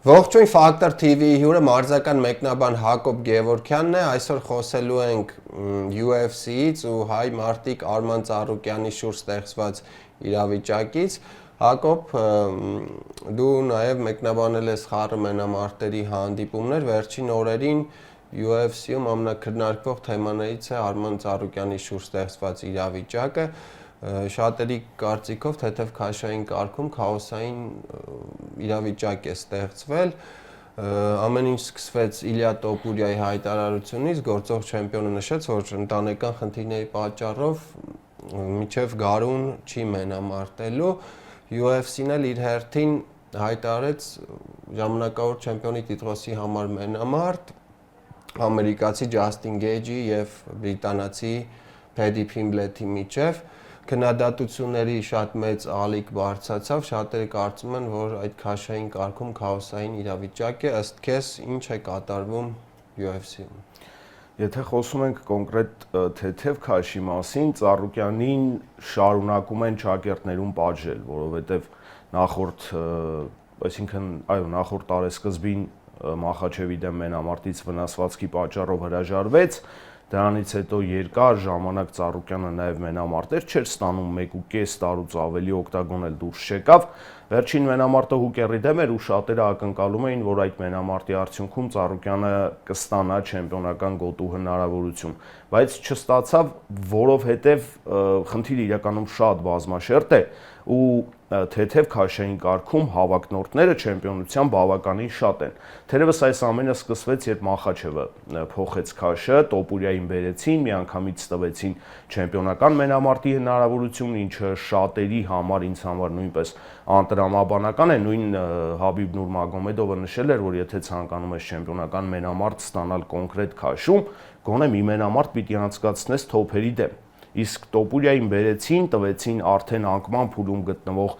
Ողջույն Factor TV-ի հյուրը մարզական մեկնաբան Հակոբ Գևորգյանն է, այսօր խոսելու ենք UFC-ից ու հայ մարտիկ Արման Ծառուկյանի շուրջ ստեղծված իրավիճակից։ Հակոբ, դու նաև մեկնաբանել ես խառը մենամարտերի հանդիպումներ, վերջին օրերին UFC-ում ամենակրնարկվող թեմաներից է Արման Ծառուկյանի շուրջ ստեղծված իրավիճակը։ Շատերի կարծիքով թեթև քաշային կարգում քաոսային իրավիճակ է ստեղծվել, ամեն ինչ սկսվեց Իլյա Տոպուրյայի հայտարարությունից, գործող չեմպիոնը նշեց, որ ընտանեկան խնդիրների պատճառով մինչև գարուն չի մենամարտելու, UFC-ն էլ իր հերթին հայտարարեց ժամանակավոր չեմպիոնի տիտղոսի համար մենամարտ, ամերիկացի Ջասթին Գեյջի եւ բրիտանացի Փեդի Փիմբլեթի միջև քննադատությունների շատ մեծ ալիք բարձրացավ, շատերը կարծում են, որ այդ քաշային կարգում քաոսային իրավիճակ է, ըստ քեզ ինչ է կատարվում UFC-ում։ Եթե խոսում ենք կոնկրետ թեթև քաշի մասին, Ծառուկյանին շարունակում են ճակերտներում պատժել, որովհետև նախորդ տարեսկզբին Մախաչևի դեմ մենամարտից վնասվածքի պատճառով հրաժարվեց, դրանից հետո երկար ժամանակ Ծառուկյանը նաև մենամարտեր չէր ստանում, 1.5 տարուց ավելի օկտագոն էլ դուրս չեկավ, վերջին մենամարտը հուկերի դեմ էր ու շատերը ակնկալում էին, որ այդ մենամարտի արդյունքում Ծառուկյանը կստանա չեմպիոնական գոտու հնարավորություն, բայց չստացավ, որովհետև խնդիրը իրականում շատ բազմաշերտ է ու թեթև քաշային կարգում հավակնորդները չեմպիոնության բավականին շատ են։ Թերևս այս ամենը սկսվեց, երբ Մախաչևը փոխեց քաշը, Տոպուրյային բերեցին, միանգամից տվեցին չեմպիոնական մենամարտի հնարավորություն, ինչը շատերի համար, ինձ համար նույնպես անտրամաբանական է, նույն Հաբիբ Նուրմագոմեդովը նշել էր, որ եթե ցանկանում ես չեմպիոնական մենամարտ ստանալ կոնկրետ քաշում, գոնե մի մենամարտ պիտի անցկացնես թոփերի դեմ։ Իսկ Տոպուրյային բերեցին, տվեցին արդեն անկման փուլում գտնվող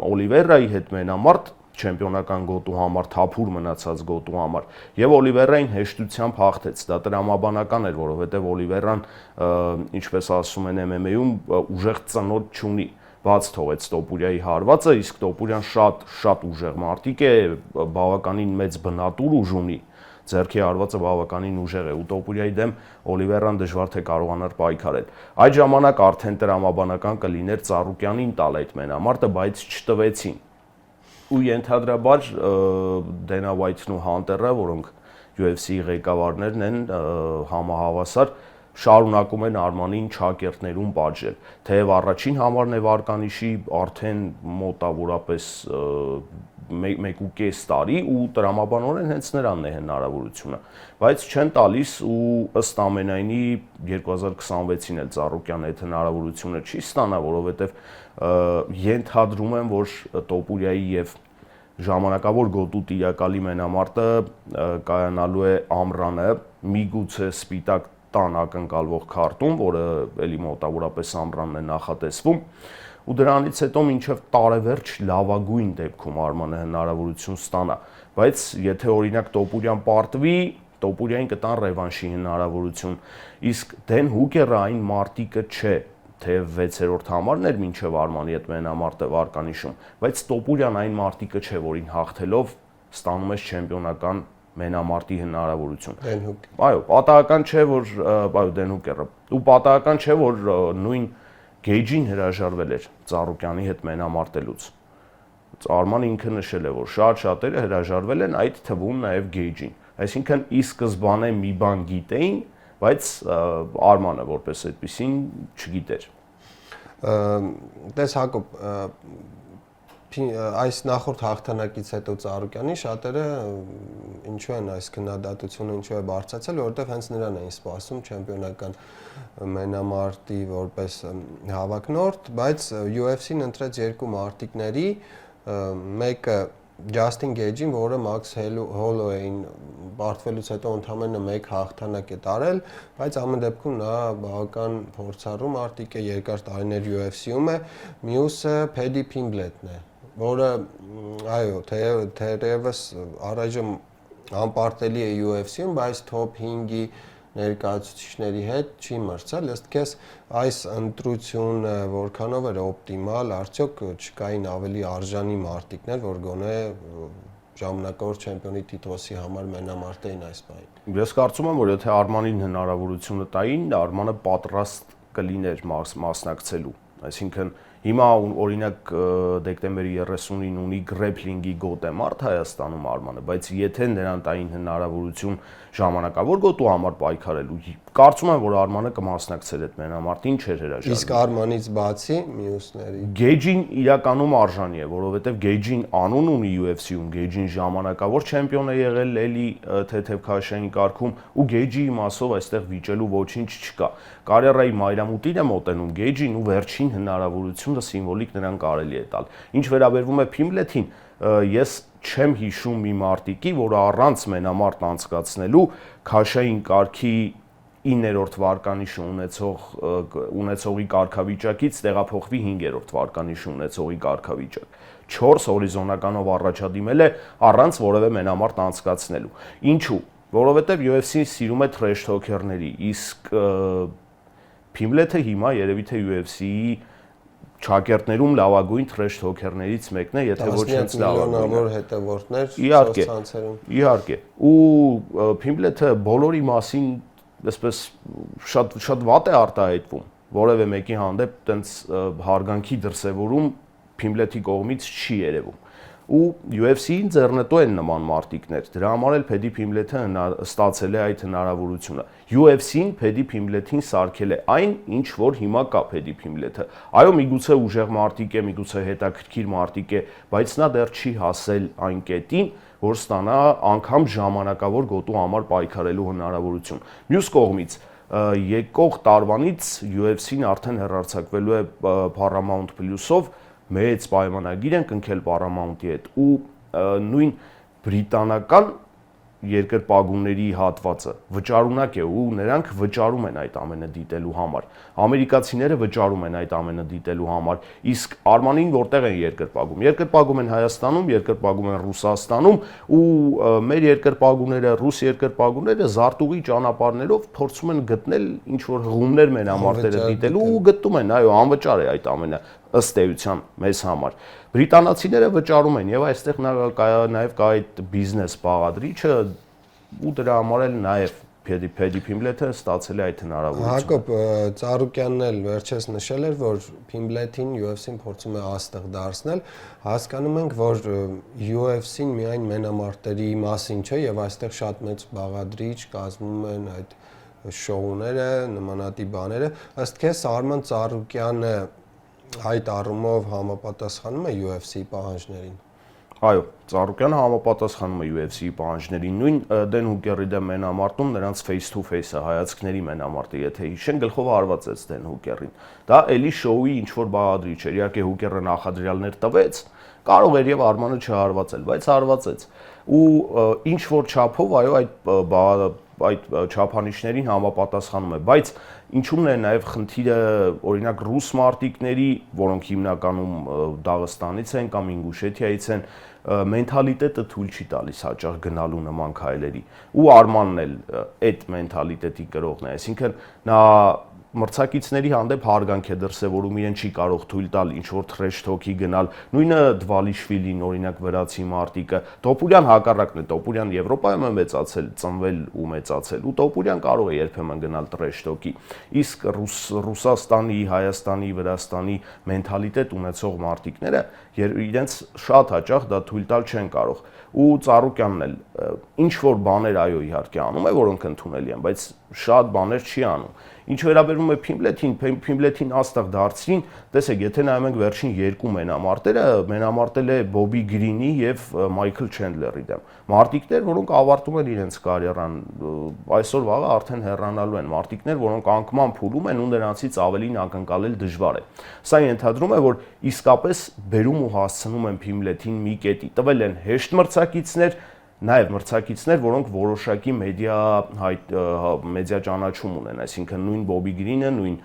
Օլիվերայի հետ մենամարտ չեմպիոնական գոտու համար, թափուր մնացած գոտու համար, եւ Օլիվերային հեշտությամբ հաղթեց։ Դա տրամաբանական էր, որովհետեւ Օլիվերան, ինչպես ասում են MMA-ում, ուժեղ ծնոտ չունի, բաց թողեց Տոպուրյայի հարվածը, իսկ Տոպուրյան շատ ուժեղ մարտիկ է, բավականին մեծ բնատուր ուժ ունի։ Ձեռքի հարվածը բավականին ուժեղ է ու Տոպուրյայի դեմ Օլիվերան դժվար թե կարողանար պայքարել։ Այդ ժամանակ արդեն տրամաբանական կլիներ Ծառուկյանին տալ այդ մենամարտը, բայց չտվեցին։ Ու ենթադրաբար Դենա Ուայթն ու Հանտերը, որոնք UFC-ի ղեկավարներն են, համահավասար շարունակում են Արմանին ճակերտներում պատժել։ Թեև առաջին համարն է վարկանիշի արդեն մոտավորապես 1.5 տարի ու տրամաբանորեն հենց նրանն է հնարավորությունը, բայց չեն տալիս ու ըստ ամենայնի 2026-ին էլ Ծառուկյանը այդ հնարավորությունը չի ստանա, որովհետև ենթադրում եմ, որ Տոպուրյայի եւ ժամանակավոր գոտու տիրակալի մենամարտը կայանալու է ամռանը, միգուցե սպիտակ տան ակնկալվող քարտում, որը էլի մոտավորապես ամռանն է նախատեսվում, ու դրանից հետո մինչև տարեվերջ լավագույն դեպքում Արմանը հնարավորություն ստանա, բայց եթե օրինակ Տոպուրյան պարտվի, Տոպուրյային կտան ռևանշի հնարավորություն, իսկ Դեն Հուկերը այն մարտիկը չէ, թեև 6-րդ համարն էր մինչև Արմանի հետ մենամարտը վարկանիշում, բայց Տոպուրյան այն մարտիկը չէ, որին հաղթելով ստանում ես չեմպիոնական մենամարտի հնարավորություն։ Այո, պատահական չէ, որ Դեն Հուկերը, ու պատահական չէ, որ նույն Գեյջին հրաժարվել էր Ծառուկյանի հետ մենամարտելուց։ Արմանը ինքը նշել է, որ շատերը հրաժարվել են, այդ թվում նաև Գեյջին։ Այսինքն ի սկզբանե մի բան գիտեին, բայց Արմանը որպես այդպեսին չգիտեր։ Տես Հակոբ, այս նախորդ հաղթանակից հետո Ծառուկյանի շատերը ինչու են այս քննադատությունը ինչու է բարձրացել, որովհետև հենց նրան էին սպասում չեմպիոնական մենամարտի որպես հավակնորդ, բայց UFC-ն ընտրեց երկու մարտիկների, մեկը Ջասթին Գեյջին, որը Մաքս Հոլոուեյին պարտվելուց հետո ընդամենը 1 հաղթանակ է տարել, բայց ամեն դեպքում նա բավական փորձառու մարտիկ է, երկար տարիներ UFC-ում է, մյուսը Փեդի Փիմբլեթն է, որը այո, թերևս առայժմ անպարտելի է UFC-ում, բայց top 5-ի ներկայացուցիչների հետ չի մրցել, ըստ քեզ այս ընտրությունը որքանով էր օպտիմալ, արդյոք չկային ավելի արժանի մարտիկներ, որ գոնե ժամանակավոր չեմպիոնի տիտղոսի համար մենամարտ էին այս պահին։ Ես կարծում եմ, որ եթե Արմանին հնարավորությունը տային, Արմանը պատրաստ կլիներ մասնակցելու, այսինքն հիմա օրինակ դեկտեմբերի 30-ին ունի գրեփլինգի գոտեմարտ Հայաստանում Արմանը, բայց եթե նրան տային հնարավորություն ժամանակավոր գոտու համար պայքարելու, կարծում եմ, որ Արմանը կմասնակցեր այդ մենամարտին, չէր հրաժարվի։ Իսկ Արմանից բացի մյուսների Գեյջին իրականում արժանի է, որովհետև Գեյջին անուն ունի UFC-ում, Գեյջին ժամանակավոր չեմպիոն է եղել էլի թեթև քաշային կարգում ու Գեյջի իմասով այստեղ վիճելու ոչինչ չկա։ Կարիերայի մայրամուտին է մոտենում Գեյջին ու վերջին հնարավորությունը սիմվոլիկ նրան կարելի է տալ։ Ինչ վերաբերվում է Փիմլեթին, ես չեմ հիշում մի մարտիկի, որը առանց մենամարտ անցկացնելու քաշային կարգի 9-րդ վարկանիշը ունեցողի կարգավիճակից տեղափոխվի 5-րդ վարկանիշը ունեցողի կարգավիճակ։ 4 հորիզոնականով առաջադիմել է առանց որևէ մենամարտ անցկացնելու։ Ինչու՞։ Որովհետև UFC-ն սիրում է թրեշ թոքերների, իսկ Փիմլեթը հիմա երևի թե UFC-ի ճակերտներում լավագույն թրեշ թոքերներից մեկն է, եթե ոչ հենց լավագույնը։ հետևորդներ սոցցանցերում։ Իհարկե։ Ու Փիմլեթը բոլորի մասին այսպես շատ վատ է արտահայտվում, որևէ մեկի հանդեպ տենց հարգանքի դրսևորում Փիմլեթի կողմից չի երևում։ Ու UFC-ին ձեռնտու են նման մարտիկներ, դրա համար էլ Փեդի Փիմլեթը ստացել է այդ հնարավորությունը։ UFC-ին Փեդի Փիմլեթին սարքել է այն, ինչ որ հիմա կա Փեդի Փիմլեթը։ Այո, միգուցե ուժեղ մարտիկ է, միգուցե հետաքրքիր մարտիկ է, բայց նա դեռ չի հասել այն կետին, որ ստանա անգամ ժամանակավոր գոտու համար պայքարելու հնարավորություն։ Մյուս կողմից եկող տարվանից UFC-ն արդեն հեռարձակվելու է Paramount Plus-ով, մեծ պայմանագիր են կնքել Paramount-ի հետ ու նույն բրիտանական երկրպագուների հատվածը վճարունակ է ու նրանք վճարում են այդ ամենը դիտելու համար։ Ամերիկացիները վճարում են այդ ամենը դիտելու համար, իսկ Արմանին որտեղ են երկրպագում։ Երկրպագում են Հայաստանում, երկրպագում են Ռուսաստանում ու մեր երկրպագուները, ռուս երկրպագուները զարտուղի ճանապարհներով փորձում են գտնել ինչ որ հղումներ մենամարտերը դիտելու ու գտնում են, այո, անվճար է այդ ամենը ըստ էության մեզ համար։ Բրիտանացիները վճարում են եւ այստեղ նաեւ կա այդ բիզնես բաղադրիչը ու դրա համար էլ նաեւ Փեդի Փիմլեթը ստացել է այդ հնարավորությունը։ Հակոբ Ծառուկյանն էլ վերջերս նշել էր, որ Փիմլեթին UFC-ն փորձում է աստղ դարձնել, հասկանում ենք, որ UFC-ն միայն մենամարտերի մասին չէ եւ այստեղ շատ մեծ բաղադրիչ կազմում են այդ շոուները, նմանատիպ բաները։ Ըստ քեզ Արման Ծառուկյանը այդ առումով համապատասխանում է UFC-ի պահանջներին։ Այո, Ծառուկյանը համապատասխանում է UFC-ի պահանջներին։ Նույն Դեն Հուկերի դեմ մենամարտում նրանց face to face-ը հայացքների մենամարտը, եթե հիշեն, գլխով հարվածեց Դեն Հուկերին։ Դա էլի շոուի ինչ որ բաղադրիչ էր։ Իհարկե Հուկերը նախադրյալներ տվեց, կարող էր եւ Արմանը չհարվածել, բայց հարվածեց։ Ու ինչ որ չափով, այո, այդ չափանիշներին համապատասխանում է, բայց ինչու՞մն է նաև խնդիրը օրինակ ռուս մարտիկների, որոնք հիմնականում Դաղստանից են կամ Ինգուշեթիայից են, մենթալիտետը թույլ չի տալիս հաճախ գնալու նման քայլերի ու Արմանն էլ այդ մենթալիտետի կրողն է, այսինքն նա մրցակիցների հանդեպ հարգանք է դրսևորում, իրեն չի կարող թույլ տալ ինչ որ թրեշ թոքի գնալ, նույնը Դվալիշվիլին օրինակ վրացի մարտիկը, Տոպուրյան հակառակն է, Տոպուրյան Եվրոպայում է մեծացել, ծնվել ու մեծացել, ու Տոպուրյան կարող է երբեմն գնալ թրեշ թոքի, իսկ Ռուսաստանի, Հայաստանի, Վրաստանի մենթալիտետ ունեցող մարտիկները իրենց շատ հաճախ դա թույլ տալ չեն կարող, ու Ծառուկյանն էլ ինչ որ բաներ այո իհարկե անում է, որոնք ընդունելի են, բայց շատ բաներ չի անում։ Ինչ վերաբերում է Փիմլեթին աստղ դարձրին, տեսեք, եթե նայում ենք վերջին երկու մենամարտերը, մենամարտել է Բոբի Գրինի եւ Մայքլ Չենդլերի դեմ։ Մարտիկներ, որոնք ավարտում են իրենց կարիերան, այսօր վաղը արդեն հեռանալու են, մարտիկներ, որոնք անկման փուլում են ու նրանցից ավելին ակնկալել դժվար է։ Սա ենթադրում է, որ իսկապես բերում ու հասցնում են Փիմլեթին մի կետի, տվել են հեշտ մրցակիցներ, նաև մրցակիցներ, որոնք որոշակի մեդիա ճանաչում ունեն, այսինքն նույն Բոբի Գրինը, նույն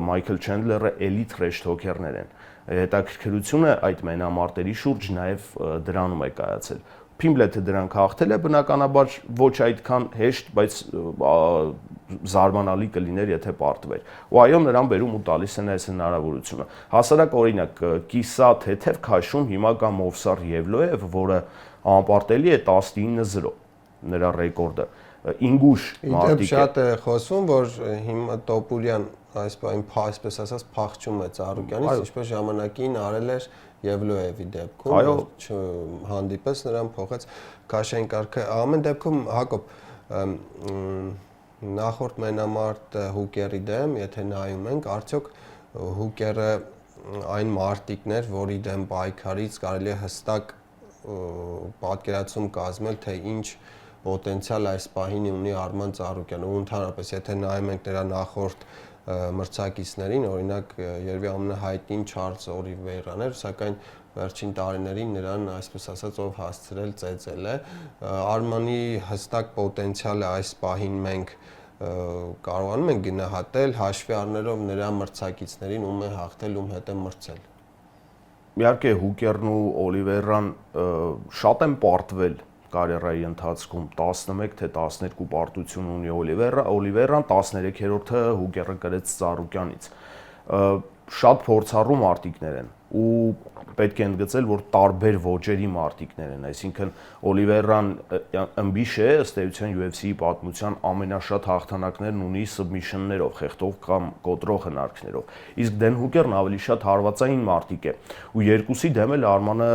Մայքլ Չենդլերը էլի թրեշ թոքերներ են։ Հետաքրքրությունը այդ մենամարտերի շուրջ նաև դրանում է կայացել։ Փիմլեթը դրանք հաղթել է, բնականաբար ոչ այդքան հեշտ, բայց զարմանալի կլիներ, եթե պարտվեր։ Ու այո, նրան բերում ու տալիս են այս հնարավորությունը։ Հասարակ օրինակ Կիսա թեթև քաշում հիմա կա Մովսար Եվլոև, որը անպարտելի է 19-0 նրա ռեկորդը։ Ինգուշ մարտիկ է։ Շատ է խոսվում, որ հիմա Տոպուրյան այսպես ասած փախչում է Ծառուկյանից, ինչպես ժամանակին արել էր Եվլոևի դեպքում, հանդիպես նրան փոխեց քաշային կարգը։ Ամեն դեպքում Հակոբ, նախորդ մենամարտը Հուկերի դեմ, եթե նայում ենք, արդյոք Հուկերը այն մարտիկն էր, որի դեմ պայքարից կարելի է հստակ պատկերացում կազմել, թե ինչ պոտենցիալ այս պահին ունի Արման Ծառուկյանը, ու ընդհանրապես եթե նայում ենք նրա նախորդ մրցակիցներին, օրինակ երևի ամենահայտնին Չարլզ Օլիվեյրան էր, սակայն վերջին տարիներին նրան, այսպես ասած, ով հասցրել ծեծել է։ Արմանի հստակ պոտենցիալը այս պահին մենք կարողանում ենք գնահատել, հաշվի առնելով նրա մրցակիցներին, ում է հաղթել, ում հետ է մրցել։ Իհարկե Հուկերն ու Օլիվեյրան շատ են պարտվել կարիերայի ընթացքում, 11 թե 12 պարտություն ունի Օլիվեյրան, 13-րդը Հուկերը կրեց Ծառուկյանից։ Շատ փորձառու մարտիկներ են ու պետք է ընդգծել, որ տարբեր ոճերի մարտիկներ են, այսինքն Օլիվեյրան ըմբիշ է, ըստ էության UFC-ի պատմության ամենաշատ հաղթանակներն ունի սաբմիշններով, խեղդող կամ կոտրող հնարքներով։ Իսկ Դեն Հուկերն ավելի շատ հարվածային մարտիկ է ու երկուսի դեմ էլ Արմանը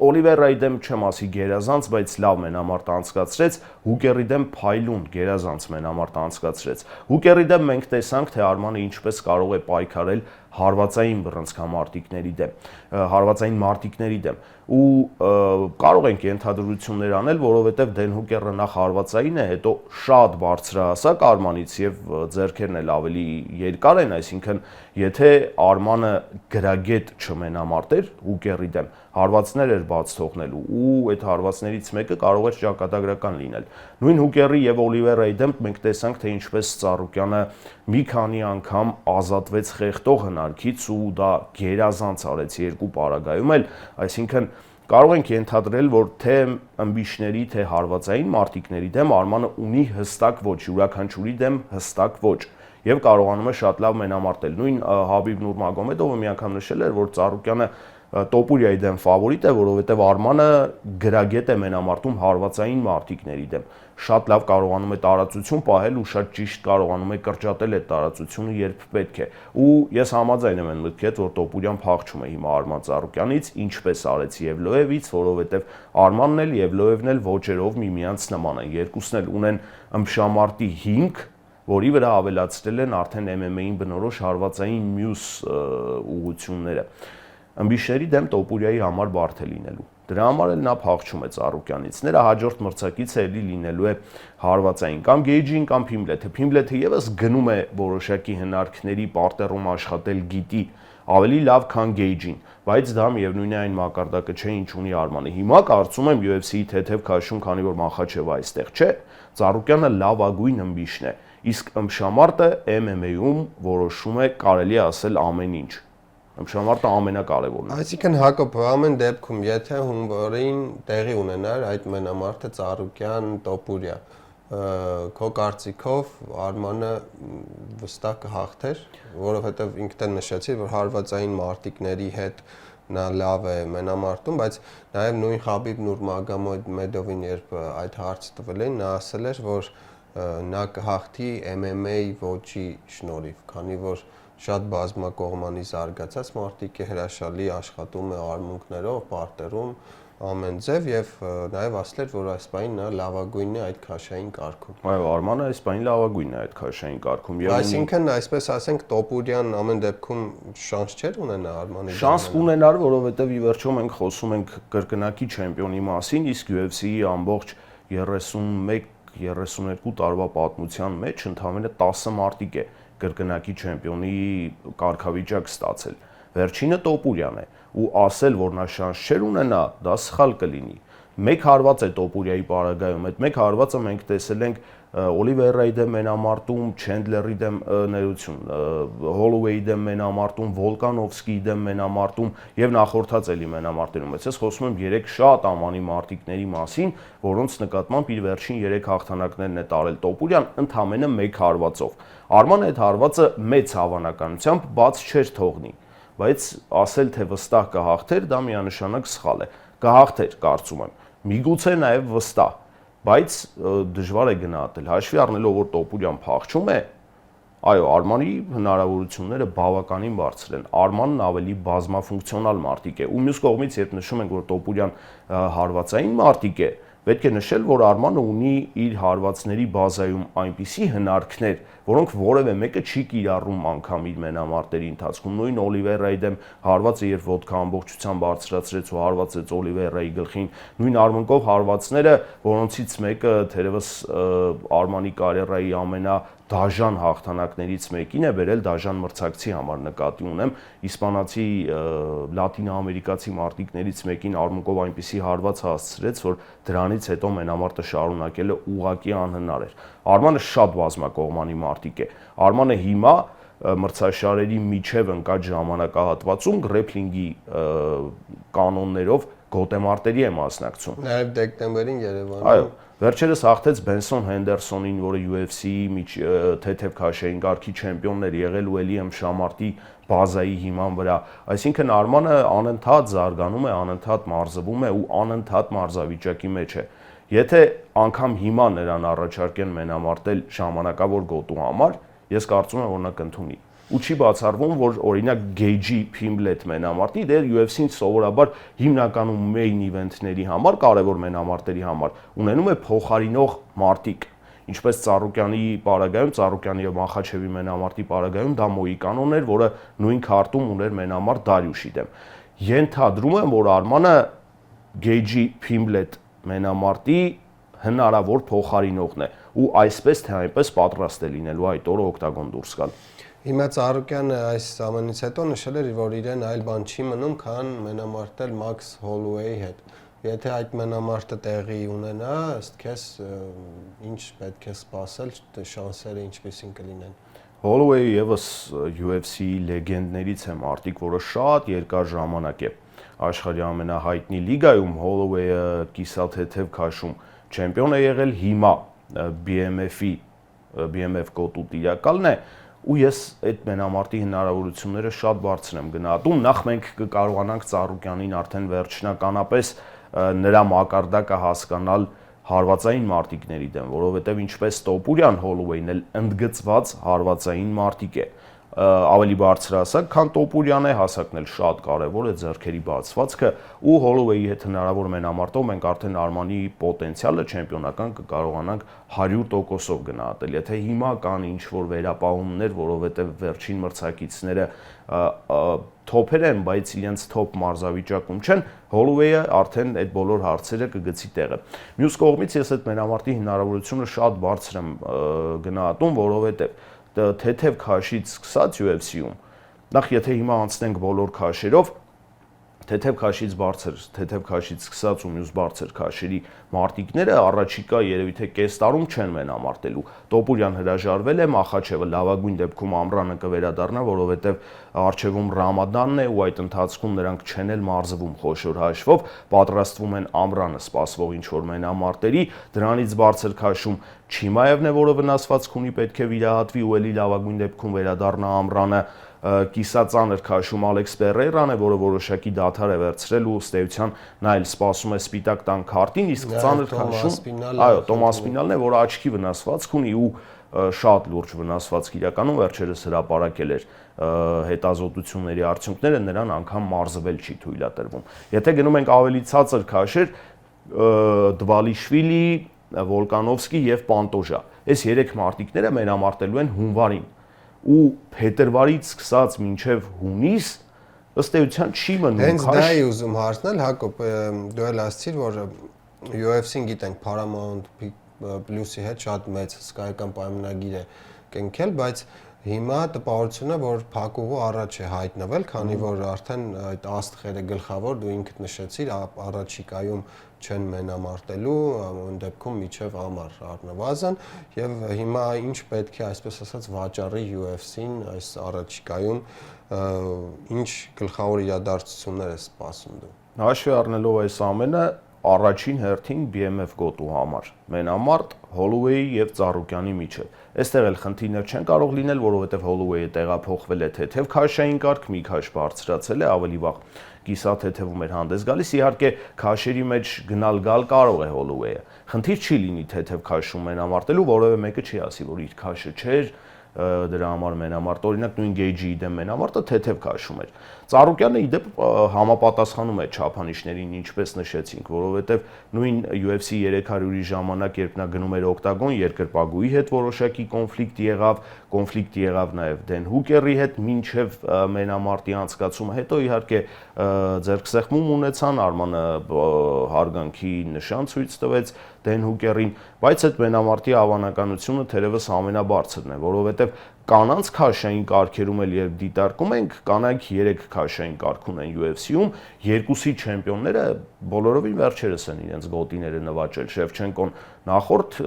Օլիվեյրայի դեմ չեմ ասի գերազանց, բայց լավ մենամարտ անցկացրեց, Հուկերի դեմ փայլուն գերազանց մենամարտ անցկացրեց։ Հուկերի դեմ մենք տեսանք, թե Արմանը ինչպես կարող է պայքարել հարվածային բռնցքամարտիկների դեմ, հարվածային մարտիկների դեմ ու կարող ենք ենթադրություններ անել, որովհետև Դեն Հուկերը նախ հարվածային է, հետո շատ բարձրահասակ Արմանից եւ ձեռքերն էլ ավելի երկար են, այսինքն եթե Արմանը գրագետ չմենամարտեր Հուկերի դեմ, հարվածներ էր բաց թողնելու ու այդ հարվածներից մեկը կարող էր ճակատագրական լինել։ Նույն Հուկերի եւ Օլիվեյրայի դեմ մենք տեսանք, թե ինչպես Ծառուկյանը մի քանի անգամ ազատվեց խեղդող հնարքից ու դա գերազանց արեց երկու պարագայում էլ, այսինքն կարող ենք ենթադրել, որ թե ըմբիշների, թե հարվածային մարտիկների դեմ Արմանը ունի հստակ ոճ, յուրաքանչյուրի դեմ հստակ ոճ եւ կարողանում է շատ լավ մենամարտել։ Նույն Հաբիբ Նուրմագոմեդովը մի անգամ նշել էր, որ Ծառուկյանը Տոպուրիայի դեմ ֆավորիտ է, որովհետև Արմանը գրագետ է մենամարտում հարվածային մարտիկների դեմ։ Շատ լավ կարողանում է տարածություն պահել ու շատ ճիշտ կարողանում է կրճատել այդ տարածությունը, երբ պետք է։ Ու ես համաձայն եմ այն մտքի հետ, որ Տոպուրյան փախչում է հիմա Արման Ծառուկյանից, ինչպես արեց Եվլոևից, որովհետև Արմանն էլ Եվլոևն էլ ոճերով միմյանց նման են։ Երկուսն էլ ունեն ըմբշամարտի հիմք, որի վրա ավելացրել են արդեն MMA-ին բնորոշ հարվածային մյուս ուղղությունները։ Ըմբիշների դեմ Տոպուրիայի համար բարդ է լինելու։ Դրա համար էլ նա փախչում է Ծառուկյանից։ Նրա հաջորդ մրցակիցը էլի լինելու է հարվածային կամ Գեյջին կամ Փիմբլեթը։ Փիմբլեթը եւս գնում է որոշակի հնարքների պարտերում աշխատել գիտի ավելի լավ, քան Գեյջին, բայց դա միևնույն է այն մակարդակը չէ, ինչ ունի Արմանը։ Հիմա կարծում եմ UFC-ի թեթև քաշում, քանի որ Մախաչևը այստեղ չէ, Ծառուկյանը լավագույն ըմբիշն է, իսկ ըմբշամարտը MMA-ում որոշում է, կարելի է ասել, ամեն ինչ։ Ըմբշամարտը ամենակարևորն է։ Այսինքն Հակոբ, ամեն դեպքում, եթե հունվարին տեղի ունենար այդ մենամարտը Ծառուկյան Տոպուրիա, քո կարծիքով Արմանը վստահ կհաղթեր, որովհետև ինքն նշեցի, որ հարվածային մարտիկների հետ նա լավ է մենամարտում, բայց նաև նույն Խաբիբ Նուրմագոմեդովին երբ այդ հարցը տվել էին, նա ասել էր, որ նա կհաղթի MMA ոճի շնորհիվ, քանի որ շատ բազմակողմանի զարգացած մարտիկ է, հրաշալի աշխատում է արմունկներով, պարտերում, ամեն ձև եւ նաեւ ասել էր, որ այս պահին նա լավագույնն է այդ քաշային կարգում։ Այո, Արմանը այս պահին լավագույնն է այդ քաշային կարգում։ Այսինքն, այսպես ասենք, Տոպուրյան ամեն դեպքում շանս չէր ունենա Արմանի։ Շանս կունենար, որովհետեւ ի վերջո մենք խոսում ենք կրկնակի չեմպիոնի մասին, իսկ UFC-ի ամբողջ 31-32 տարվա պատմության մեջ ընդամենը 10 մարտիկ է կրկնակի չեմպիոնի կարգավիճակ ստացել։ Վերջինը Տոպուրյան է ու ասել, որ նա շանս չէր ունենա, դա սխալ կլինի։ Մեկ հարված է Տոպուրիայի պարագայում, այդ մեկ հարվածը մենք տեսել ենք Օլիվեյրայի դեմ մենամարտում, Չենդլերի դեմ ներություն, Հոլովեյի դեմ մենամարտում, Վոլկանովսկիի դեմ մենամարտում եւ նախորդած էլի մենամարտերում։ Ես խոսում եմ 3 շատ ամանի մարտիկների մասին, որոնց նկատմամբ իր վերջին 3 հաղթանակներն է տարել Տոպուրյան ընդամենը մեկ հարվածով։ Արմանը այդ հարվածը մեծ հավանականությամբ բաց չէր թողնի, բայց ասել թե վստահ կհաղթեր, դա միանշանակ սխալ է։ կհաղթեր, կարծում եմ։ Միգուցե նաև վստահ, բայց դժվար է գնահատել։ Հաշվի առնելով, որ Տոպուրյան փախչում է, այո, Արմանի հնարավորությունները բավականին բարձր են։ Արմանն ավելի բազմաֆունկցիոնալ մարտիկ է։ Ու մյուս կողմից, երբ նշում ենք, որ Տոպուրյան հարվածային մարտիկ է, պետք է նշել, որ Արմանը ունի իր հարվածների բազայում այնպիսի հնարքներ, որոնք որևէ մեկը չի կիրառում անգամ իր մենամարտերի ընթացքում։ Նույն Օլիվերայի դեմ հարվածը, երբ ոդկա ամբողջությամբ բարձրացրեց ու հարվածեց Օլիվերայի գլխին, նույն արմունկով հարվածները, որոնցից մեկը թերևս Արմանի կարիերայի ամենադաժան հաղթանակներից մեկին է բերել դաժան մրցակցի համար, նկատի ունեմ իսպանացի լատինա-ամերիկացի մարտիկներից մեկին արմունկով այնպիսի հարված հասցրեց, որ դրանից հետո մենամարտը շարունակելը ուղղակի անհնար էր։ Արմանը շատ բազմակողմանի մարտիկ է։ Արմանը հիմա մրցաշարերի միջև ընկած ժամանակահատվածում գրեփլինգի կանոններով գոտեմարտերի է մասնակցում։ Նաև դեկտեմբերին Երևանում։ Այո, վերջերս հաղթեց Բենսոն Հենդերսոնին, որը UFC-ի թեթև քաշային կարգի չեմպիոնն էր եղել ու էլի Շամարտի բազայի հիման վրա։ Այսինքն Արմանը անընդհատ զարգանում է, անընդհատ մարզվում է ու անընդհատ մարզավիճակի մեջ է։ Եթե անգամ հիմա նրան առաջարկեն մենամարտել ժամանակավոր գոտու համար, ես կարծում եմ, որ նա կընդունի։ Ու չի բացառվում, որ օրինակ Գեյջի Փիմբլետ մենամարտի դեր UFC-ն սովորաբար հիմնականում main event-ների համար, կարևոր մենամարտերի համար ունենում է փոխարինող մարտիկ, ինչպես Ծառուկյանի պարագայում, Ծառուկյանի եւ Մախաչևի մենամարտի պարագայում դա Մոյիկանոն էր, որը նույն քարտում ուներ մենամարտ Դարյուշի դեմ։ Ենթադրում եմ, որ Արմանը Գեյջի Փիմբլետ մենամարտի հնարավոր փոխարինողն է ու այսպես թե այնպես պատրաստ է լինելու այդ օրը օկտագոն դուրս գալ։ Հիմա Ծառուկյանը այս ամենից հետո նշել էր, որ իրեն այլ բան չի մնում, քան մենամարտել Մաքս Հոլուեյի հետ։ Եթե այդ մենամարտը տեղի ունենա, ըստ քեզ ինչ պետք է սպասել, շանսերը ինչպիսին կլինեն։ Հոլուեյը եւս UFC-ի լեգենդներից է մարտիկ, որը շատ երկար ժամանակ է աշխարհի ամենահայտնի լիգայում Հոլուեյը կիսաթեթև քաշում չեմպիոն է եղել, հիմա BMF գոտու տիրակալն է ու ես այդ մենամարտի հնարավորությունները շատ բարձր եմ գնահատում։ Նախ մենք կկարողանանք Ծառուկյանին արդեն վերջնականապես նրա մակարդակը հասկանալ հարվածային մարտիկների դեմ, որովհետև ինչպես Տոպուրյան Հոլուեյն էլ ընդգծված հարվածային մարտիկ է, ավելի բարձրահասակ, քան Տոպուրյան է, հասակն էլ շատ կարևոր է, ձեռքերի բացվածքը ու Հոլուեյի հետ հնարավոր մենամարտով մենք արդեն Արմանի պոտենցիալը չեմպիոնական կկարողանանք 100%-ով գնահատել։ Եթե հիմա կան ինչ-որ վերապահումներ, որովհետև վերջին մրցակիցները թոփեր են, բայց իրենց թոփ մարզավիճակում չեն, Հոլուեյը արդեն այդ բոլոր հարցերը կգցի տեղը։ Մյուս կողմից ես այդ մենամարտի հնարավորությունը շատ բարձր եմ գնահատում, որովհետև թեթև քաշից սկսած UFC-ում, նախ եթե հիմա անցնենք բոլոր քաշերով, թեթև քաշից բարձր, թեթև քաշից սկսած ու մյուս բարձր քաշերի մարտիկները առաջիկա երևի թե կես տարում չեն մենամարտելու։ Տոպուրյան հրաժարվել է, Մախաչևը լավագույն դեպքում ամռանը կվերադառնա, որովհետև առջևում Ռամադանն է ու այդ ընթացքում նրանք չեն էլ մարզվում խոշոր հաշվով, պատրաստվում են ամռանը սպասվող ինչ-որ մենամարտերի, դրանից բարձր քաշում Չիմայևն է, որը վնասվածք ունի, պետք է վիրահատվի ու էլի լավագույն դեպքում վերադառնա ամռանը, կիսածանր քաշում Ալեքս Պերեյրան է, որը որոշակի դադար է վերցրել ու ըստ էության նա էլ սպասում է սպիտակ տան քարտին, իսկ ծանր քաշում, այո, Տոմաս Պինալն է, որը աչքի վնասվածք ունի ու շատ լուրջ վնասվածք իրականում վերջերս հրապարակել էր հետազոտությունների արդյունքները, նրան անգամ մարզվել չի թույլատրվում։ Եթե գնում ենք ավելի ցածր քաշեր, Դվալիշվիլի, Վոլկանովսկի եւ Պանտոժա, այս երեք մարտիկները մենամարտելու են հունվարին ու փետրվարից սկսած մինչև հունիս ըստ էության չի մնում քաշ։ Հենց դա էի ուզում հարցնել, Հակոբ, դու էլ ասացիր, որ UFC-ն գիտենք Paramount Plus-ի հետ շատ մեծ հսկայական պայմանագիր է կնքել, բայց հիմա տպավորությունը, որ փակուղու առաջ է հայտնվել, քանի որ արդեն այդ աստղերը գլխավոր դու ինքդ նշեցիր, առաջիկայում չեն մենամարտելու, այն դեպքում միջև ամառ առնվազն, եւ հիմա ինչ պետք է, այսպես ասած, վաճառի UFC-ն այս առաջիկայում, ինչ գլխավոր իրադարձություններ է սպասում դու։ Հաշվի առնելով այս ամենը, առաջին հերթին BMF գոտու համար, Մենամարտ, Holloway եւ Ծառուկյանի միջեւ։ Այստեղ էլ խնդիրներ չեն կարող լինել, որովհետեւ Holloway-ը տեղափոխվել է թեթև քաշային կարգ, մի քաշ բարձրացել է, ավելի վաղ կիսաթեթևում էր հանդես գալիս, իհարկե քաշերի մեջ գնալ-գալ կարող է Holloway-ը։ Խնդիր չի լինի թեթև քաշում Մենամարտելու, որովհետեւ մեկը չի ասի, որ իր քաշը չէր, դրա համար Մենամարտ, օրինակ նույն Գեյջի դեմ Մենամարտը թեթև քաշում էր։ Ծառուկյանը իդեպ համապատասխանում է չափանիշներին, ինչպես նշեցինք, որովհետև նույն UFC 300-ի ժամանակ, երբ նա գնում էր օկտագոն, երկրպագուի հետ որոշակի կոնֆլիկտ եղավ նաև Դեն Հուկերի հետ, մինչև Մենամարտի անցկացումը, հետո իհարկե ձեռքսեղմում ունեցան, Արմանը հարգանքի նշան ցույց տվեց Դեն Հուկերին, բայց այդ Մենամարտի հավանականությունը թերևս ամենաբարձրն է, որովհետև կանանց քաշային կարգերում էլ երբ դիտարկում ենք, կանայք 3 քաշային կարգ ունեն UFC-ում, երկուսի չեմպիոնները բոլորովին վերջերս են իրենց գոտիները նվաճել, Շևչենկոն նախորդ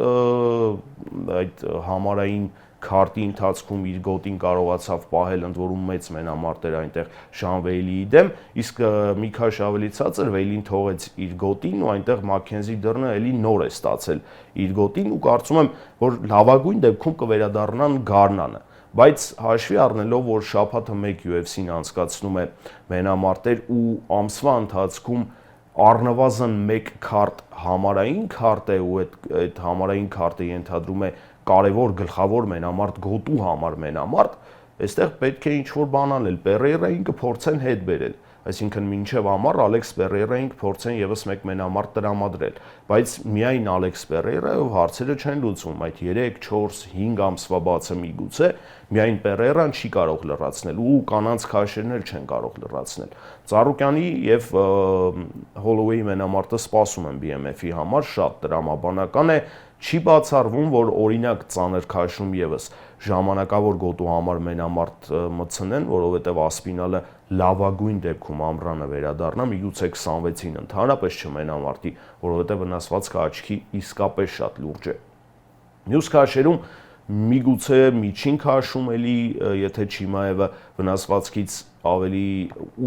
այդ համարային քարտի ընթացքում իր գոտին կարողացավ պահել, ընդ որում մեծ Մենամարտ էր այնտեղ Շան Վեյլիի դեմ, իսկ մի քաշ ավելի ցածր Վեյլին թողեց իր գոտին ու այնտեղ Մաքքենզի դռնը էլի նոր է ստացել իր գոտին ու կարծում եմ, որ լավագույն դեպքում կվերադառնան Գարնանը, բայց հաշվի առնելով, որ շաբաթը 1 UFC-ն անցկացնում է Մենամարտեր ու ամսվա ընթացքում առնվազն 1 քարտ համարային քարտ է ու այդ համարային քարտը ենթադրում է կարևոր գլխավոր Մենամարտ գոտու համար Մենամարտ, այստեղ պետք է ինչ-որ բան անել, Պերեյրային կփորձեն հետ բերել, այսինքն մինչև ամառ Ալեքս Պերեյրային կփորձեն եւս մեկ Մենամարտ տրամադրել, բայց միայն Ալեքս Պերեյրայով հարցերը չեն լուծվում, այդ 3, 4, 5 ամսվա բացը միգուցե միայն Պերեյրան չի կարող լրացնել ու կանանց քաշերն էլ չեն կարող լրացնել։ Ծառուկյանի եւ Holloway-ի Մենամարտը սպասում են BMF-ի համար, շատ տրամաբանական է, չի բացառվում, որ օրինակ ծանր քաշում եւս ժամանակավոր գոտու համար Մենամարտ մտցնեն, որովհետեւ Ասպինալը լավագույն դեպքում ամռանը վերադառնա, միգուցե 26-ին ընդհանրապես չմենամարտի, որովհետեւ վնասվածքը աչքի իսկապես շատ լուրջ է։ Մյուս քաշերում միգուցե միջին քաշում էլի, եթե Չիմայևը վնասվածքից ավելի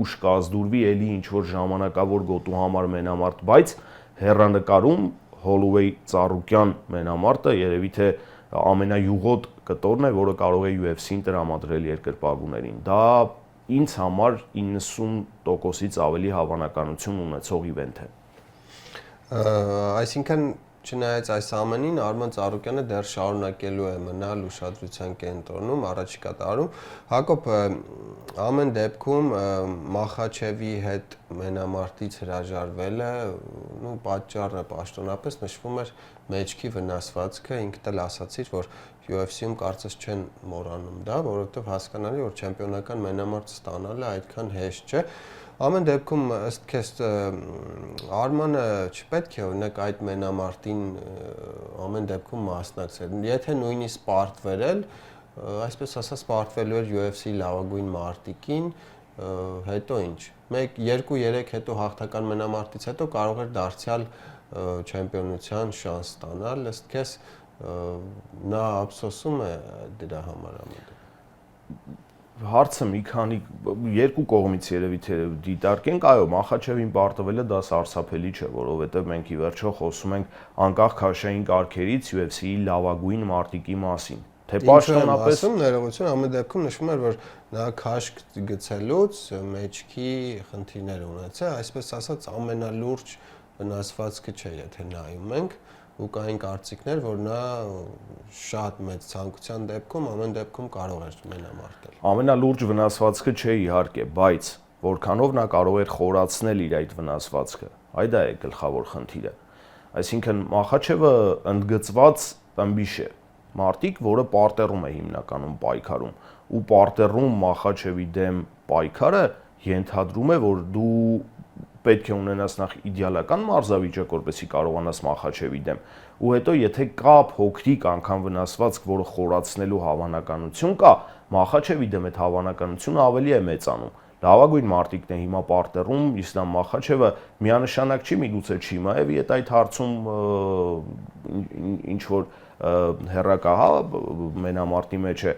ուշ կազդուրվի, էլի ինչ որ ժամանակավոր գոտու համար Մենամարտ, բայց հեռանկարում Holloway Ծառուկյան Մենամարտը երևի թե ամենայուղոտ կտորն է, որը կարող է UFC-ին տրամադրել երկրպագուներին։ Դա ինձ համար 90%-ից ավելի հավանականություն ունեցող իվենթ է։ Այսինքն չնայած այս ամենին Արման Ծառուկյանը դեռ շարունակելու է մնալ ուշադրության կենտրոնում առաջիկա տարում։ Հակոբ, ամեն դեպքում Մախաչևի հետ Մենամարտից հրաժարվելը, պատճառը պաշտոնապես նշվում էր մեջքի վնասվածքը, ինքդ էլ ասացիր, որ UFC-ում կարծես չեն մոռանում դա, որովհետև հասկանալի որ չեմպիոնական Մենամարտ ստանալը այդքան հեշտ չէ։ Ամեն դեպքում ըստ քեզ Արմանը չպետք է օրինակ այդ Մենամարտին ամեն դեպքում մասնակցել։ Եթե նույնիսկ պարտվեր, այսպես ասած պարտվելու էր UFC լավագույն մարտիկին, հետո ինչ։ 1, 2, 3 հետո հաղթական Մենամարտից հետո կարող էր դարձյալ չեմպիոնության շանս ստանալ, ըստ քեզ նա ափսոսում է դրա համար ամեն։ Հարցը մի քանի երկու կողմից երևի թե դիտարկենք, այո, Մախաչևին պարտվելը դա սարսափելի չէ, որովհետև մենք ի վերջո խոսում ենք անկախ քաշային կարգերից UFC-ի լավագույն մարտիկի մասին։ Թե պաշտոնապես ներողություն, ամեն դեպքում նշվում էր, որ նա քաշք գցելուց մեջքի խնդիրներ ունեցել, այսպես ասած ամենալուրջ վնասվածքը չէ, եթե նայում ենք, ու կային կարծիքներ, որ նա շատ մեծ ցանկության դեպքում ամեն դեպքում կարող էր Մենամարտել։ Ամենալուրջ վնասվածքը չէ իհարկե, բայց որքանով նա կարող էր խորացնել իր այդ վնասվածքը, այ դա է գլխավոր խնդիրը։ Այսինքն Մախաչևը ընդգծված ըմբիշ է, մարտիկ, որը պարտերում է հիմնականում պայքարում, ու պարտերում Մախաչևի դեմ պայքարը ենթադրում է, որ դու պետք է ունենաս նախ իդեալական մարզավիճակ, որպեսզի կարողանաս Մախաչևի դեմ, ու հետո եթե կա փոքրիկ անգամ վնասվածք, որը խորացնելու հավանականություն կա, Մախաչևի դեմ այդ հավանականությունը ավելի է մեծանում։ Լավագույն մարտիկն է հիմա պարտերում, Իսլամ Մախաչևը միանշանակ չի, միգուցե Չիմայևի այդ հարցում ինչ որ հերակահա Մենամարտի մեջ է,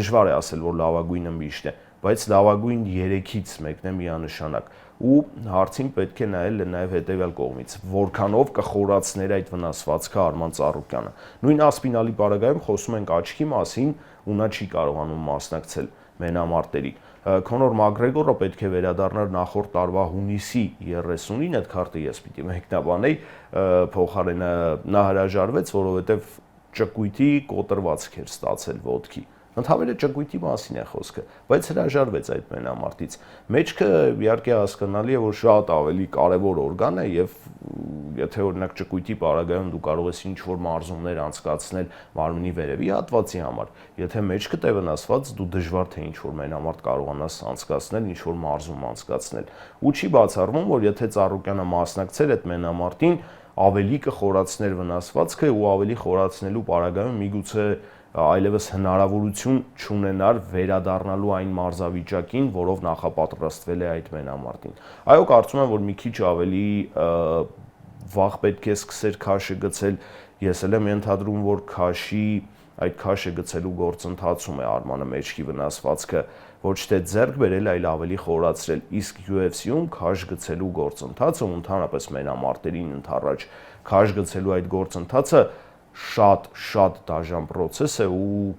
դժվար է ասել, որ լավագույնը միշտ է, բայց լավագույն 3-ից մեկն է միանշանակ։ Ու հարցին պետք է նայել նաև հետևյալ կողմից, որքանով կխորացներ այդ վնասվածքը Արման Ծառուկյանը։ Նույն Ասպինալի պարագայում խոսում ենք աչքի մասին, ու նա չի կարողանում մասնակցել մենամարտերի։ Քոնոր Մակգրեգորը պետք է վերադառնար նախորդ տարվա հունիսի 30-ին, այդ քարտը ես պիտի մեկնաբանեի, փոխարենը նա հրաժարվեց, որովհետև ճկույթի կոտրվածք էր ստացել ոտքի։ Ընդհանրապես ճկույթի մասին է խոսքը, բայց հրաժարվեց այդ մենամարտից։ Մեջքը իհարկե հասկանալի է, որ շատ ավելի կարևոր օրգան է եւ եթե օրինակ ճկույթի պարագայում դու կարող ես ինչ-որ մարզումներ անցկացնել մարմնի վերևի հատվածի համար, եթե մեջքդ է վնասված, դու դժվար թե ինչ-որ մենամարտ կարողանաս անցկացնել, ինչ-որ մարզում անցկացնել։ Ու չի բացառվում, որ եթե Ծառուկյանը մասնակցեր այդ մենամարտին, ավելի կխորացներ վնասվածքը ու ավելի խորացնելու պարագայում միգուցե այլևս հնարավորություն չունենար վերադառնալու այն մարզավիճակին, որով նախապատրաստվել է այդ մենամարտին։ Այո, կարծում եմ, որ մի քիչ ավելի վաղ պետք է սկսեր քաշը գցել, ես էլ եմ ենթադրում, որ այդ քաշը գցելու գործընթացում է Արմանը մեջքի վնասվածքը ոչ թե ձեռք բերել, այլ ավելի խորացրել, իսկ UFC-ում քաշ գցելու գործընթացը, ընդհանրապես մենամարտերին ընդառաջ քաշ գցելու այդ գործընթացը շատ դաժան process է ու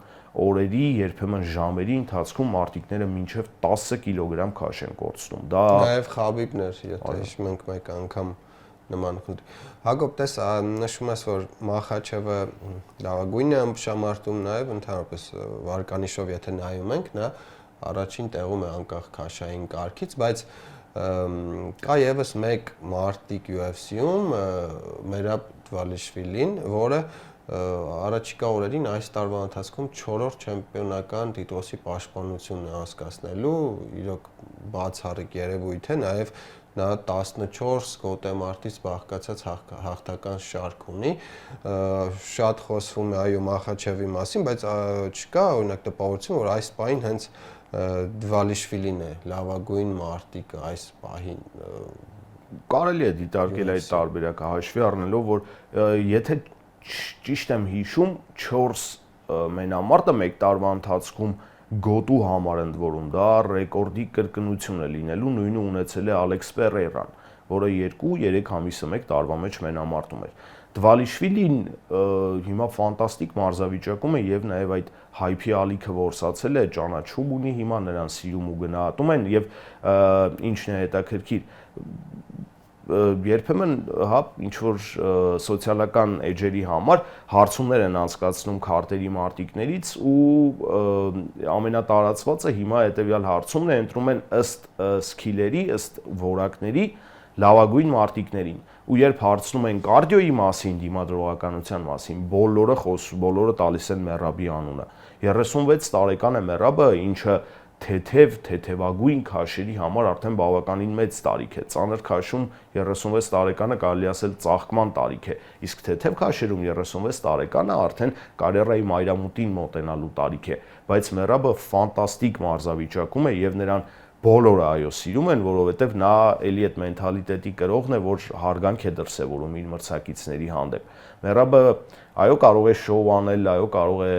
օրերի, երբեմն ժամերի ընթացքում մարտիկները մինչև 10 կիլոգրամ քաշ են կորցնում։ Դա նաև Խաբիբներ, եթե հիշում ենք մեկ անգամ նման խնդիր։ Հակոբ, տես, նշում ես, որ Մախաչևը լավագույնն է ըմբշամարտում, նաև ընդհանրապես վարկանիշով եթե նայում ենք, նա առաջին տեղում է անկախ քաշային կարգից, բայց կա եւս մեկ մարտիկ UFC-ում Մերաբ Դվալիշվիլին, որը առաջիկա օրերին այս տարվա ընթացքում 4-րդ չեմպիոնական տիտղոսի պաշտպանությունն է անցկացնելու, իրոք բացառիկ երևույթ է, նաև նա 14 գոտեմարտից բաղկացած հաղթական շարք ունի, շատ խոսվում է այո Մախաչևի մասին, բայց չկա օրինակ տպավորություն, որ այս պահին հենց Դվալիշվիլին է լավագույն մարտիկը այս պահին։ Կարելի է դիտարկել այդ տարբերակը հաշվի առնելով, որ եթե ճիշտ եմ հիշում, 4 մենամարտը մեկ տարվա ընթացքում գոտու համար ընդ որում դա ռեկորդի կրկնություն է լինելու, նույնը ունեցել է Ալեքս Պերեյրան, որը 2-3 ամիսը մեկ տարվա մեջ մենամարտում էր։ Դվալիշվիլին հիմա ֆանտաստիկ մարզավիճակում է եւ նաեւ այդ հայփի ալիքը որսացել է, ճանաչում ունի, հիմա նրան սիրում ու գնահատում են եւ ինչն է հետաքրքիր, երբեմն ինչ որ սոցիալական էջերի համար հարցումներ են անցկացնում քարտերի մարտիկներից ու ամենատարածվածը հիմա հետեւյալ հարցումն է, ընտրում են ըստ սկիլերի, ըստ որակների լավագույն մարտիկներին ու երբ հարցնում են կարդիոյի մասին, դիմադրողականության մասին, բոլորը տալիս են Մերաբի անունը։ 36 տարեկան է Մերաբը, ինչը թեթևագույն քաշերի համար արդեն բավականին մեծ տարիք է։ Ծանր քաշում 36 տարեկանը կարելի ասել ծաղկման տարիք է, իսկ թեթև քաշերում 36 տարեկանը արդեն կարիերայի մայրամուտին մոտենալու տարիք է, բայց Մերաբը ֆանտաստիկ մարզավիճակում է եւ նրան բոլորը այո սիրում են, որովհետև նա էլի այդ մենթալիտետի կրողն է, որ հարգանք է դրսևորում իր մրցակիցների հանդեպ։ Մերաբը այո կարող է շոու անել, այո կարող է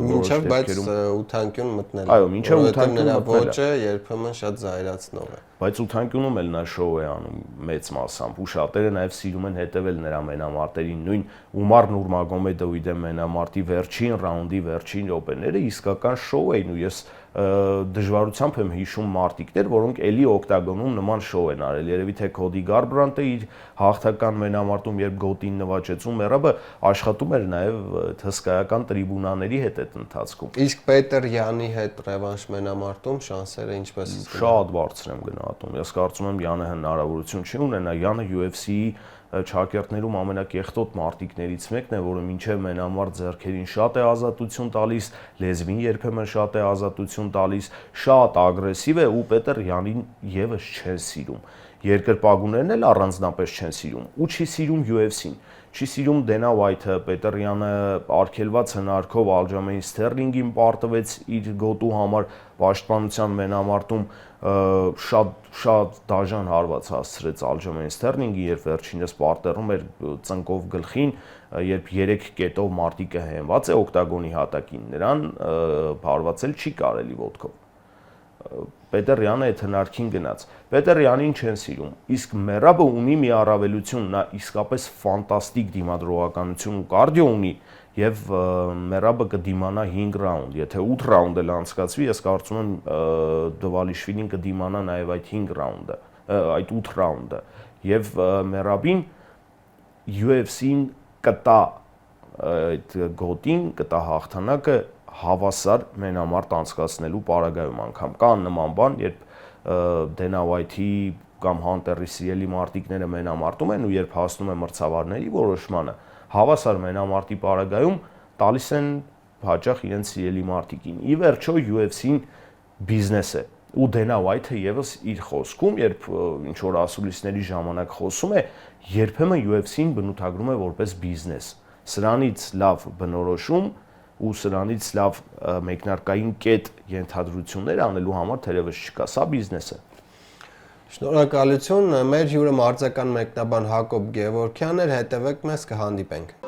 մինչև բայց ութանկյուն մտնել։ Այո, մինչև ութանկյուն մտնել։ Ոճը երբեմն շատ զայրացնող է։ Բայց ութանկյունում էլ նա շոու է անում մեծ մասամբ, ու շատերը նաև սիրում են հետևել նրա մենամարտերին, նույն Ումար Նուրմագոմեդովի դեմ մենամարտի վերջին ռաունդի վերջին րոպեները իսկական շոու էին ու ես դժվարությամբ եմ հիշում մարտիկներ, որոնք էլի օկտագոնում նման շոու են արել։ Երևի թե Քոդի Գարբրանտը իր հաղթական մենամարտում, երբ գոտին նվաճեց ու Մերաբը աշխատում էր նաև հսկայական տրիբունաների հետ այդ ընթացքում։ Իսկ Պետեր Յանի հետ ռևանշ մենամարտում շանսերը ինչպես շատ բարձր եմ գնահատում։ Ես կարծում եմ Յանը հնարավորություն չի ունենա, Յանը UFC-ի չակերտներում ամենակեղտոտ մարտիկներից մեկն է, որը մինչև մենամարտ ձեռքերին շատ է ազատություն տալիս, լեզվին երբեմն շատ է ազատություն տալիս, շատ ագրեսիվ է ու Պետեր Յանին եւս չեն սիրում։ Երկրպագուներն էլ առանձնապես չեն սիրում ու չի սիրում UFC-ին։ Չի սիրում Դենա Ուայթը, Պետեր Յանը արգելված հնարքով Ալջամեին Սթերլինգին պարտվեց իր գոտու համար պաշտպանության մենամարտում շատ դաժան հարված հասցրեց Ալջամեին Սթերլինգին, երբ վերջինս պարտերում էր ծնկով գլխին, երբ 3 կետով մարտիկը հենված է օկտագոնի հատակին, նրան հարվածել չի կարելի ոտքով։ Պետերյանը այդ հնարքին գնաց։ Պետերյանին չեն սիրում, իսկ Մերաբը ունի մի առավելություն, նա իսկապես ֆանտաստիկ դիմադրողականություն ու կարդիո ունի եւ Մերաբը կդիմանա 5 ռաունդ, եթե 8 ռաունդ էլ անցկացվի, ես կարծում եմ Դվալիշվիլին կդիմանա նաեւ այդ 5 ռաունդը, այդ 8 ռաունդը եւ Մերաբին UFC-ին կտա այդ գոտին, կտա հաղթանակը հավասար մենամարտ անցկացնելու պարագայում անգամ կան նման բան, երբ Դենա Ուայթի կամ Հանտերի սիրելի մարտիկները մենամարտում են ու երբ հասնում են մրցավարների որոշմանը, հավասար մենամարտի պարագայում տալիս են հաճախ իրենց սիրելի մարտիկին։ Ի վերջո UFC-ն բիզնես է ու Դենա Ուայթը եւս իր խոսքում, երբ ինչ որ ասուլիսների ժամանակ խոսում է, երբեմն UFC-ն բնութագրում է որպես բիզնես։ Սրանից լավ բնորոշում ու սրանից լավ մեկնարկային կետ ենթադրություններ անելու համար թերևս չկա, սա բիզնես է։ Շնորհակալություն, մեր հյուրը մարզական մեկնաբան Հակոբ Գևորգյանն էր, հետևեք մեզ, կհանդիպենք։